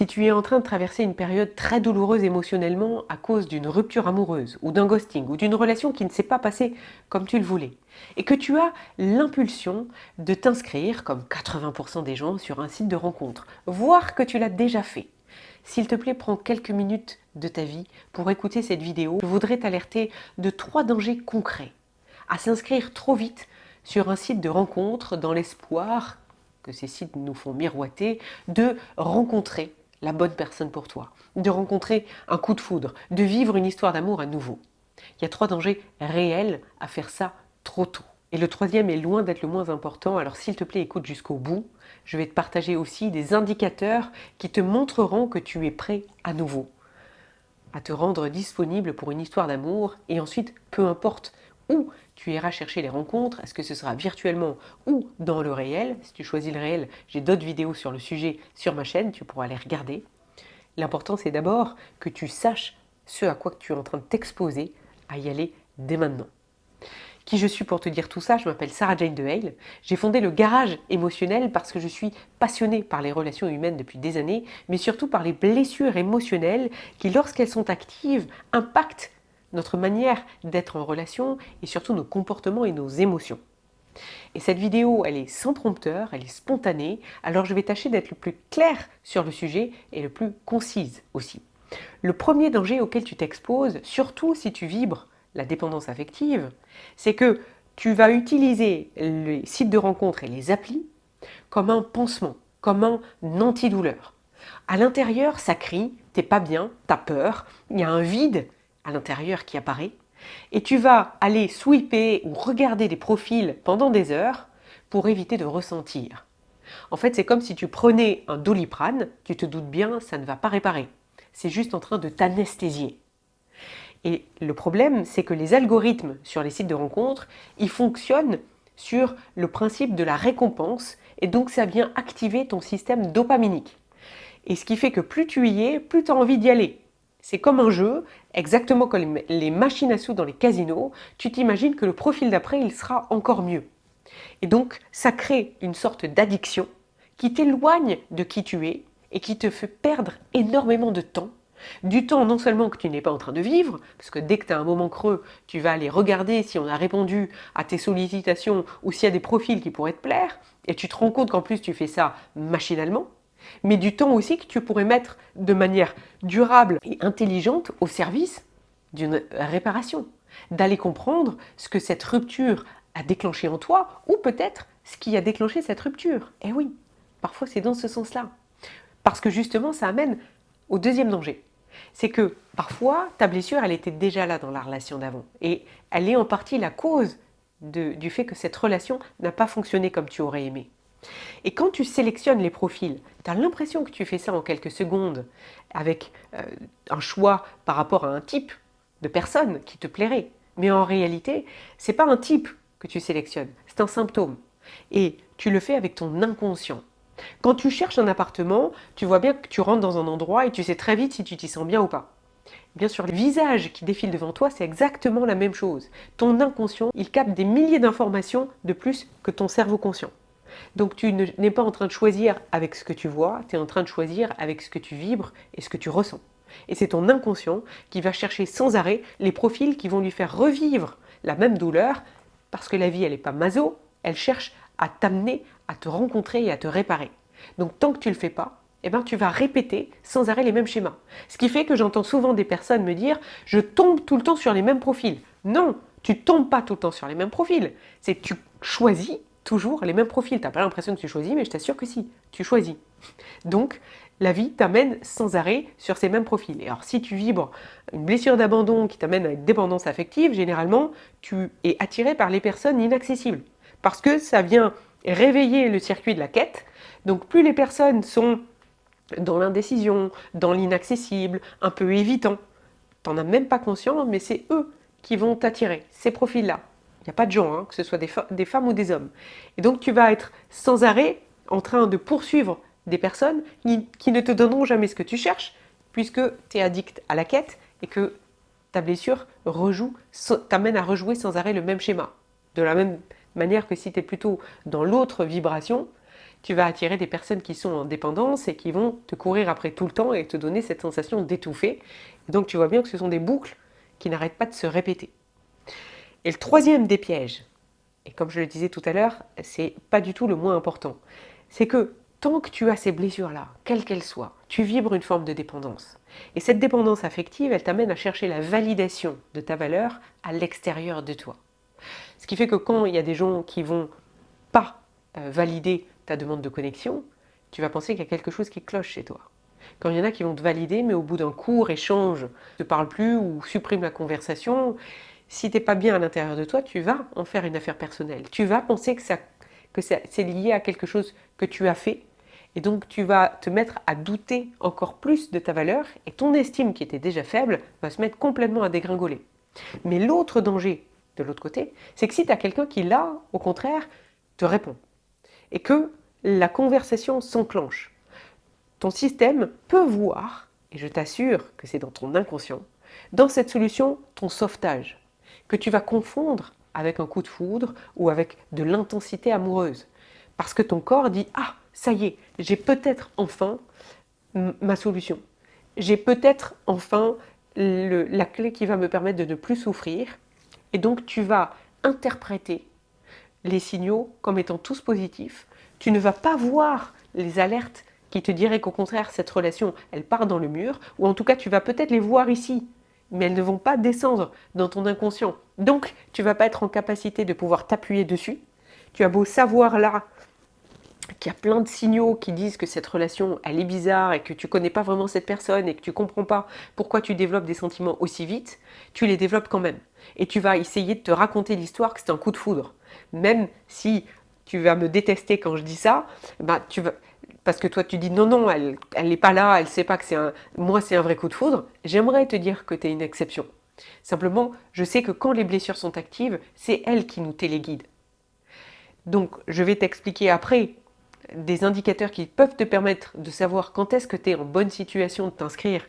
Si tu es en train de traverser une période très douloureuse émotionnellement à cause d'une rupture amoureuse ou d'un ghosting ou d'une relation qui ne s'est pas passée comme tu le voulais, et que tu as l'impulsion de t'inscrire, comme 80% des gens, sur un site de rencontre, voire que tu l'as déjà fait, s'il te plaît, prends quelques minutes de ta vie pour écouter cette vidéo. Je voudrais t'alerter de 3 dangers concrets à s'inscrire trop vite sur un site de rencontre dans l'espoir que ces sites nous font miroiter, de rencontrer la bonne personne pour toi, de rencontrer un coup de foudre, de vivre une histoire d'amour à nouveau. Il y a 3 dangers réels à faire ça trop tôt. Et le troisième est loin d'être le moins important, alors s'il te plaît écoute jusqu'au bout. Je vais te partager aussi des indicateurs qui te montreront que tu es prêt à nouveau à te rendre disponible pour une histoire d'amour, et ensuite, peu importe où tu iras chercher les rencontres, est-ce que ce sera virtuellement ou dans le réel? Si tu choisis le réel, j'ai d'autres vidéos sur le sujet sur ma chaîne, tu pourras les regarder. L'important, c'est d'abord que tu saches ce à quoi tu es en train de t'exposer à y aller dès maintenant. Qui je suis pour te dire tout ça? Je m'appelle Sarah Jane de Hale. J'ai fondé le Garage émotionnel parce que je suis passionnée par les relations humaines depuis des années, mais surtout par les blessures émotionnelles qui, lorsqu'elles sont actives, impactent notre manière d'être en relation et surtout nos comportements et nos émotions. Et cette vidéo, elle est sans prompteur, elle est spontanée, alors je vais tâcher d'être le plus clair sur le sujet et le plus concise aussi. Le premier danger auquel tu t'exposes, surtout si tu vibres la dépendance affective, c'est que tu vas utiliser les sites de rencontres et les applis comme un pansement, comme un antidouleur. À l'intérieur, ça crie, t'es pas bien, t'as peur, il y a un vide à l'intérieur qui apparaît, et tu vas aller sweeper ou regarder des profils pendant des heures pour éviter de ressentir. En fait, c'est comme si tu prenais un Doliprane, tu te doutes bien, ça ne va pas réparer. C'est juste en train de t'anesthésier. Et le problème, c'est que les algorithmes sur les sites de rencontres, ils fonctionnent sur le principe de la récompense, et donc ça vient activer ton système dopaminique. Et ce qui fait que plus tu y es, plus tu as envie d'y aller. C'est comme un jeu, exactement comme les machines à sous dans les casinos, tu t'imagines que le profil d'après, il sera encore mieux. Et donc, ça crée une sorte d'addiction qui t'éloigne de qui tu es et qui te fait perdre énormément de temps. Du temps non seulement que tu n'es pas en train de vivre, parce que dès que tu as un moment creux, tu vas aller regarder si on a répondu à tes sollicitations ou s'il y a des profils qui pourraient te plaire, et tu te rends compte qu'en plus tu fais ça machinalement, mais du temps aussi que tu pourrais mettre de manière durable et intelligente au service d'une réparation, d'aller comprendre ce que cette rupture a déclenché en toi, ou peut-être ce qui a déclenché cette rupture. Eh oui, parfois c'est dans ce sens-là. Parce que justement, ça amène au deuxième danger. C'est que parfois, ta blessure, elle était déjà là dans la relation d'avant. Et elle est en partie la cause du fait que cette relation n'a pas fonctionné comme tu aurais aimé. Et quand tu sélectionnes les profils, tu as l'impression que tu fais ça en quelques secondes avec un choix par rapport à un type de personne qui te plairait. Mais en réalité, ce n'est pas un type que tu sélectionnes, c'est un symptôme. Et tu le fais avec ton inconscient. Quand tu cherches un appartement, tu vois bien que tu rentres dans un endroit et tu sais très vite si tu t'y sens bien ou pas. Bien sûr, le visage qui défile devant toi, c'est exactement la même chose. Ton inconscient, il capte des milliers d'informations de plus que ton cerveau conscient. Donc tu n'es pas en train de choisir avec ce que tu vois, tu es en train de choisir avec ce que tu vibres et ce que tu ressens. Et c'est ton inconscient qui va chercher sans arrêt les profils qui vont lui faire revivre la même douleur, parce que la vie, elle n'est pas maso, elle cherche à t'amener à te rencontrer et à te réparer. Donc tant que tu ne le fais pas, eh ben, tu vas répéter sans arrêt les mêmes schémas. Ce qui fait que j'entends souvent des personnes me dire « je tombe tout le temps sur les mêmes profils ». Non, tu ne tombes pas tout le temps sur les mêmes profils. C'est que tu choisis toujours les mêmes profils. Tu n'as pas l'impression que tu choisis, mais je t'assure que si, tu choisis. Donc, la vie t'amène sans arrêt sur ces mêmes profils. Et alors, si tu vibres une blessure d'abandon qui t'amène à une dépendance affective, généralement, tu es attiré par les personnes inaccessibles. Parce que ça vient réveiller le circuit de la quête. Donc, plus les personnes sont dans l'indécision, dans l'inaccessible, un peu évitant, tu n'en as même pas conscience, mais c'est eux qui vont t'attirer, ces profils-là. Il n'y a pas de genre, hein, que ce soit des femmes ou des hommes. Et donc tu vas être sans arrêt en train de poursuivre des personnes qui ne te donneront jamais ce que tu cherches, puisque tu es addict à la quête et que ta blessure t'amène à rejouer sans arrêt le même schéma. De la même manière que si tu es plutôt dans l'autre vibration, tu vas attirer des personnes qui sont en dépendance et qui vont te courir après tout le temps et te donner cette sensation d'étouffer. Donc tu vois bien que ce sont des boucles qui n'arrêtent pas de se répéter. Et le troisième des pièges, et comme je le disais tout à l'heure, c'est pas du tout le moins important, c'est que tant que tu as ces blessures-là, quelles qu'elles soient, tu vibres une forme de dépendance. Et cette dépendance affective, elle t'amène à chercher la validation de ta valeur à l'extérieur de toi. Ce qui fait que quand il y a des gens qui vont pas valider ta demande de connexion, tu vas penser qu'il y a quelque chose qui cloche chez toi. Quand il y en a qui vont te valider, mais au bout d'un court échange, ne te parlent plus ou suppriment la conversation, si tu n'es pas bien à l'intérieur de toi, tu vas en faire une affaire personnelle. Tu vas penser que c'est lié à quelque chose que tu as fait. Et donc tu vas te mettre à douter encore plus de ta valeur et ton estime qui était déjà faible va se mettre complètement à dégringoler. Mais l'autre danger, de l'autre côté, c'est que si tu as quelqu'un qui là, au contraire, te répond et que la conversation s'enclenche, ton système peut voir, et je t'assure que c'est dans ton inconscient, dans cette solution ton sauvetage, que tu vas confondre avec un coup de foudre ou avec de l'intensité amoureuse. Parce que ton corps dit « Ah, ça y est, j'ai peut-être enfin ma solution. J'ai peut-être enfin la clé qui va me permettre de ne plus souffrir. » Et donc tu vas interpréter les signaux comme étant tous positifs. Tu ne vas pas voir les alertes qui te diraient qu'au contraire, cette relation, elle part dans le mur, ou en tout cas, tu vas peut-être les voir ici, mais elles ne vont pas descendre dans ton inconscient. Donc, tu ne vas pas être en capacité de pouvoir t'appuyer dessus. Tu as beau savoir là qu'il y a plein de signaux qui disent que cette relation, elle est bizarre et que tu ne connais pas vraiment cette personne et que tu ne comprends pas pourquoi tu développes des sentiments aussi vite, tu les développes quand même. Et tu vas essayer de te raconter l'histoire que c'est un coup de foudre. Même si tu vas me détester quand je dis ça, parce que toi tu dis non, elle n'est pas là, elle ne sait pas que moi c'est un vrai coup de foudre, j'aimerais te dire que tu es une exception. Simplement, je sais que quand les blessures sont actives, c'est elles qui nous téléguident. Donc, je vais t'expliquer après des indicateurs qui peuvent te permettre de savoir quand est-ce que tu es en bonne situation de t'inscrire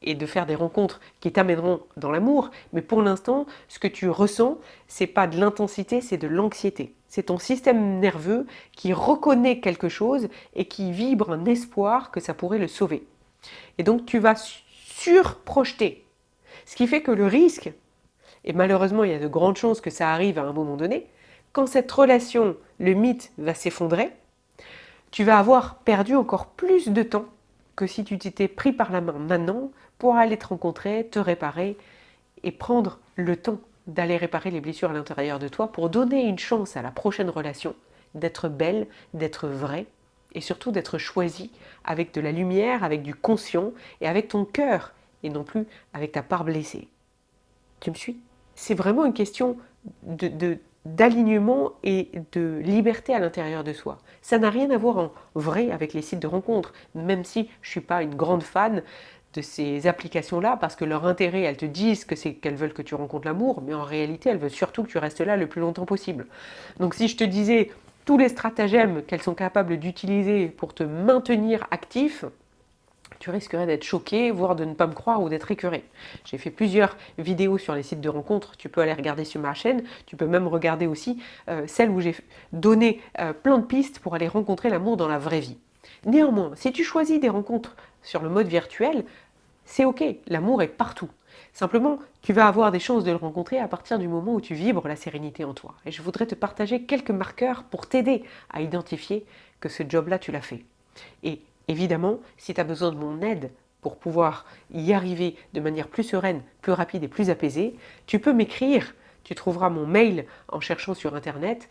et de faire des rencontres qui t'amèneront dans l'amour. Mais pour l'instant, ce que tu ressens, c'est pas de l'intensité, c'est de l'anxiété. C'est ton système nerveux qui reconnaît quelque chose et qui vibre un espoir que ça pourrait le sauver. Et donc tu vas surprojeter. Ce qui fait que le risque, et malheureusement il y a de grandes chances que ça arrive à un moment donné, quand cette relation, le mythe va s'effondrer, tu vas avoir perdu encore plus de temps que si tu t'étais pris par la main maintenant pour aller te rencontrer, te réparer et prendre le temps d'aller réparer les blessures à l'intérieur de toi pour donner une chance à la prochaine relation d'être belle, d'être vraie et surtout d'être choisie avec de la lumière, avec du conscient et avec ton cœur et non plus avec ta part blessée. Tu me suis? C'est vraiment une question d'alignement et de liberté à l'intérieur de soi. Ça n'a rien à voir en vrai avec les sites de rencontres, même si je ne suis pas une grande fan de ces applications-là, parce que leur intérêt, elles te disent que c'est qu'elles veulent que tu rencontres l'amour, mais en réalité, elles veulent surtout que tu restes là le plus longtemps possible. Donc si je te disais tous les stratagèmes qu'elles sont capables d'utiliser pour te maintenir actif, tu risquerais d'être choqué, voire de ne pas me croire ou d'être écœuré. J'ai fait plusieurs vidéos sur les sites de rencontres, tu peux aller regarder sur ma chaîne, tu peux même regarder aussi celle où j'ai donné plein de pistes pour aller rencontrer l'amour dans la vraie vie. Néanmoins, si tu choisis des rencontres sur le mode virtuel, c'est ok, l'amour est partout. Simplement, tu vas avoir des chances de le rencontrer à partir du moment où tu vibres la sérénité en toi. Et je voudrais te partager quelques marqueurs pour t'aider à identifier que ce job-là, tu l'as fait. Et évidemment, si tu as besoin de mon aide pour pouvoir y arriver de manière plus sereine, plus rapide et plus apaisée, tu peux m'écrire. Tu trouveras mon mail en cherchant sur Internet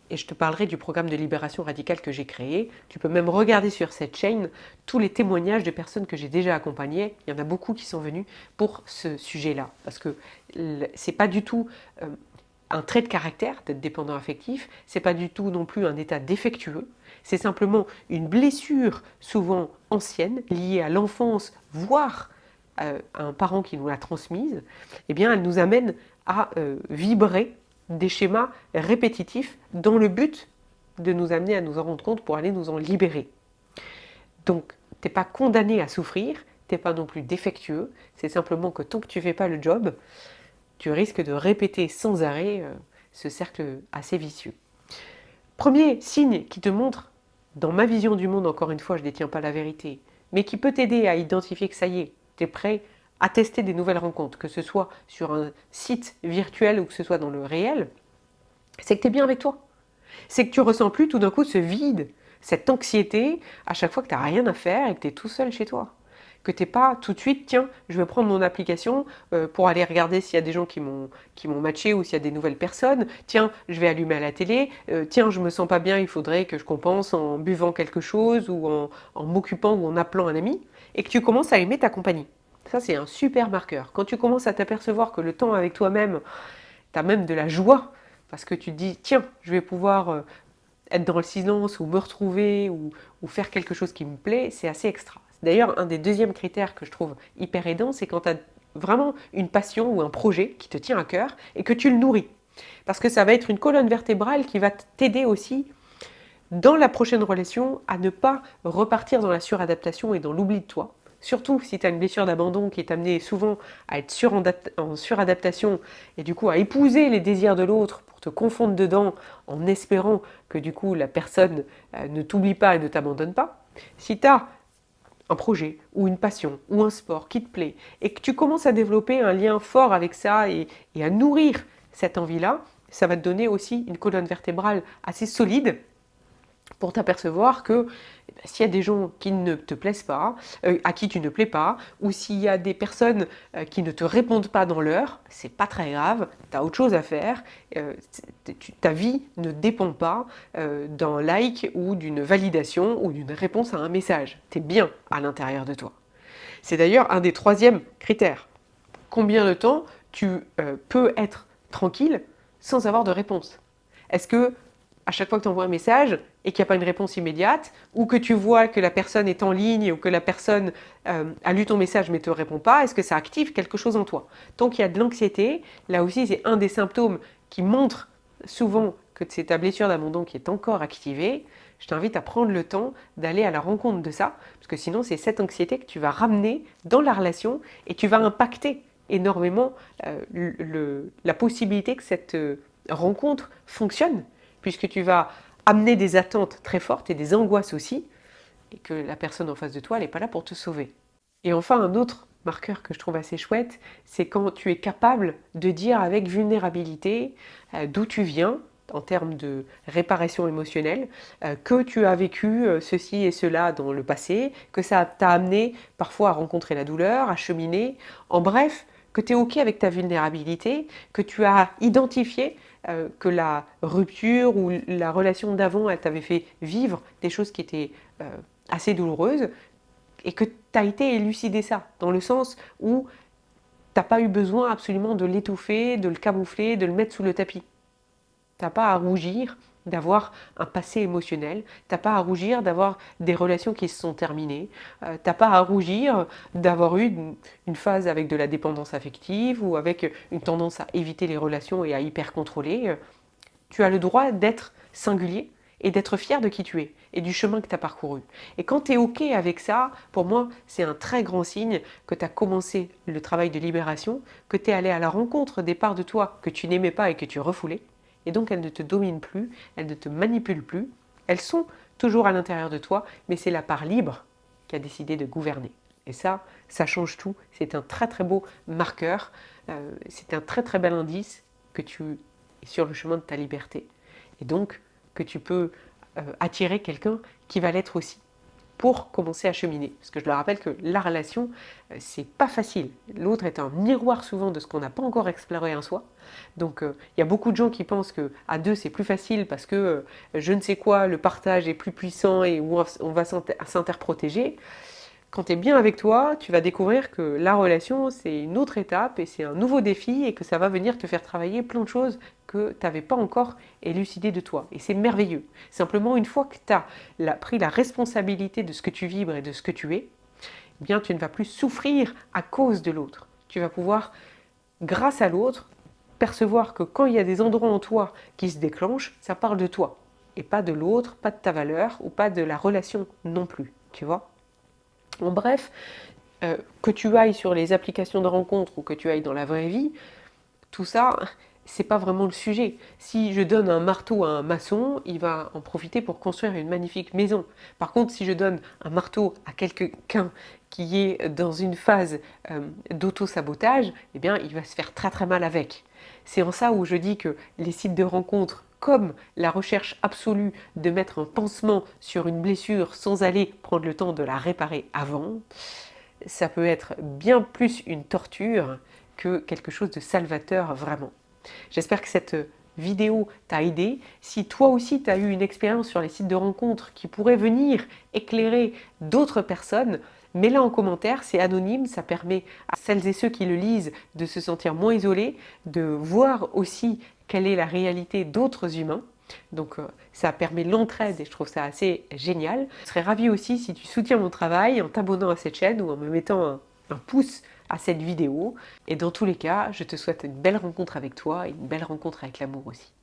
et je te parlerai du programme de libération radicale que j'ai créé. Tu peux même regarder sur cette chaîne tous les témoignages de personnes que j'ai déjà accompagnées. Il y en a beaucoup qui sont venus pour ce sujet-là. Parce que c'est pas du tout un trait de caractère d'être dépendant affectif, c'est pas du tout non plus un état défectueux, c'est simplement une blessure souvent ancienne, liée à l'enfance, voire à un parent qui nous l'a transmise. Eh bien, elle nous amène à vibrer des schémas répétitifs dans le but de nous amener à nous en rendre compte pour aller nous en libérer. Donc, tu n'es pas condamné à souffrir, tu n'es pas non plus défectueux, c'est simplement que tant que tu ne fais pas le job, tu risques de répéter sans arrêt ce cercle assez vicieux. Premier signe qui te montre dans ma vision du monde, encore une fois, je ne détiens pas la vérité, mais qui peut t'aider à identifier que ça y est, tu es prêt à tester des nouvelles rencontres, que ce soit sur un site virtuel ou que ce soit dans le réel, c'est que tu es bien avec toi. C'est que tu ressens plus tout d'un coup ce vide, cette anxiété à chaque fois que tu n'as rien à faire et que tu es tout seul chez toi. Que tu n'es pas tout de suite, tiens, je vais prendre mon application pour aller regarder s'il y a des gens qui m'ont matché ou s'il y a des nouvelles personnes. Tiens, je vais allumer à la télé. Tiens, je me sens pas bien, il faudrait que je compense en buvant quelque chose ou en m'occupant ou en appelant un ami. Et que tu commences à aimer ta compagnie. Ça, c'est un super marqueur. Quand tu commences à t'apercevoir que le temps avec toi-même, tu as même de la joie parce que tu te dis, tiens, je vais pouvoir être dans le silence ou me retrouver ou faire quelque chose qui me plaît, c'est assez extra. D'ailleurs, un des deuxièmes critères que je trouve hyper aidant, c'est quand tu as vraiment une passion ou un projet qui te tient à cœur et que tu le nourris. Parce que ça va être une colonne vertébrale qui va t'aider aussi dans la prochaine relation à ne pas repartir dans la suradaptation et dans l'oubli de toi. Surtout si tu as une blessure d'abandon qui est amenée souvent à être en suradaptation et du coup à épouser les désirs de l'autre pour te confondre dedans en espérant que du coup la personne ne t'oublie pas et ne t'abandonne pas. Si tu as un projet ou une passion ou un sport qui te plaît et que tu commences à développer un lien fort avec ça et à nourrir cette envie-là, ça va te donner aussi une colonne vertébrale assez solide pour t'apercevoir que s'il y a des gens qui ne te plaisent pas, à qui tu ne plais pas, ou s'il y a des personnes qui ne te répondent pas dans l'heure, c'est pas très grave, tu as autre chose à faire, ta vie ne dépend pas d'un like ou d'une validation ou d'une réponse à un message. Tu es bien à l'intérieur de toi. C'est d'ailleurs un des troisièmes critères. Combien de temps tu peux être tranquille sans avoir de réponse? Est-ce que à chaque fois que tu envoies un message et qu'il n'y a pas une réponse immédiate, ou que tu vois que la personne est en ligne ou que la personne a lu ton message mais ne te répond pas, est-ce que ça active quelque chose en toi? Tant qu'il y a de l'anxiété, là aussi c'est un des symptômes qui montre souvent que c'est ta blessure d'abandon qui est encore activée. Je t'invite à prendre le temps d'aller à la rencontre de ça, parce que sinon c'est cette anxiété que tu vas ramener dans la relation et tu vas impacter énormément la possibilité que cette rencontre fonctionne, puisque tu vas amener des attentes très fortes et des angoisses aussi, et que la personne en face de toi, elle n'est pas là pour te sauver. Et enfin, un autre marqueur que je trouve assez chouette, c'est quand tu es capable de dire avec vulnérabilité d'où tu viens, en termes de réparation émotionnelle, que tu as vécu ceci et cela dans le passé, que ça t'a amené parfois à rencontrer la douleur, à cheminer, en bref, que tu es OK avec ta vulnérabilité, que tu as identifié que la rupture ou la relation d'avant, elle t'avait fait vivre des choses qui étaient assez douloureuses et que tu as été élucider ça, dans le sens où tu n'as pas eu besoin absolument de l'étouffer, de le camoufler, de le mettre sous le tapis. Tu n'as pas à rougir d'avoir un passé émotionnel, tu n'as pas à rougir d'avoir des relations qui se sont terminées, tu n'as pas à rougir d'avoir eu une phase avec de la dépendance affective ou avec une tendance à éviter les relations et à hyper contrôler. Tu as le droit d'être singulier et d'être fier de qui tu es et du chemin que tu as parcouru. Et quand tu es OK avec ça, pour moi, c'est un très grand signe que tu as commencé le travail de libération, que tu es allé à la rencontre des parts de toi que tu n'aimais pas et que tu refoulais. Et donc elles ne te dominent plus, elles ne te manipulent plus. Elles sont toujours à l'intérieur de toi, mais c'est la part libre qui a décidé de gouverner. Et ça change tout. C'est un très très beau marqueur. C'est un très très bel indice que tu es sur le chemin de ta liberté. Et donc que tu peux attirer quelqu'un qui va l'être aussi pour commencer à cheminer. Parce que je le rappelle que la relation, c'est pas facile. L'autre est un miroir souvent de ce qu'on n'a pas encore exploré en soi. Donc il y a beaucoup de gens qui pensent que à deux c'est plus facile parce que je ne sais quoi, le partage est plus puissant et où on va s'interprotéger. Quand tu es bien avec toi, tu vas découvrir que la relation, c'est une autre étape et c'est un nouveau défi et que ça va venir te faire travailler plein de choses que tu n'avais pas encore élucidées de toi. Et c'est merveilleux. Simplement, une fois que tu as pris la responsabilité de ce que tu vibres et de ce que tu es, eh bien, tu ne vas plus souffrir à cause de l'autre. Tu vas pouvoir, grâce à l'autre, percevoir que quand il y a des endroits en toi qui se déclenchent, ça parle de toi. Et pas de l'autre, pas de ta valeur ou pas de la relation non plus. Tu vois ? En bref, que tu ailles sur les applications de rencontres ou que tu ailles dans la vraie vie, tout ça, c'est pas vraiment le sujet. Si je donne un marteau à un maçon, il va en profiter pour construire une magnifique maison. Par contre, si je donne un marteau à quelqu'un qui est dans une phase d'auto-sabotage, eh bien, il va se faire très très mal avec. C'est en ça où je dis que les sites de rencontres, comme la recherche absolue de mettre un pansement sur une blessure sans aller prendre le temps de la réparer avant, ça peut être bien plus une torture que quelque chose de salvateur vraiment. J'espère que cette vidéo t'a aidé. Si toi aussi tu as eu une expérience sur les sites de rencontres qui pourrait venir éclairer d'autres personnes, mets-la en commentaire, c'est anonyme, ça permet à celles et ceux qui le lisent de se sentir moins isolés, de voir aussi quelle est la réalité d'autres humains. Donc ça permet l'entraide et je trouve ça assez génial. Je serais ravie aussi si tu soutiens mon travail en t'abonnant à cette chaîne ou en me mettant un pouce à cette vidéo. Et dans tous les cas, je te souhaite une belle rencontre avec toi et une belle rencontre avec l'amour aussi.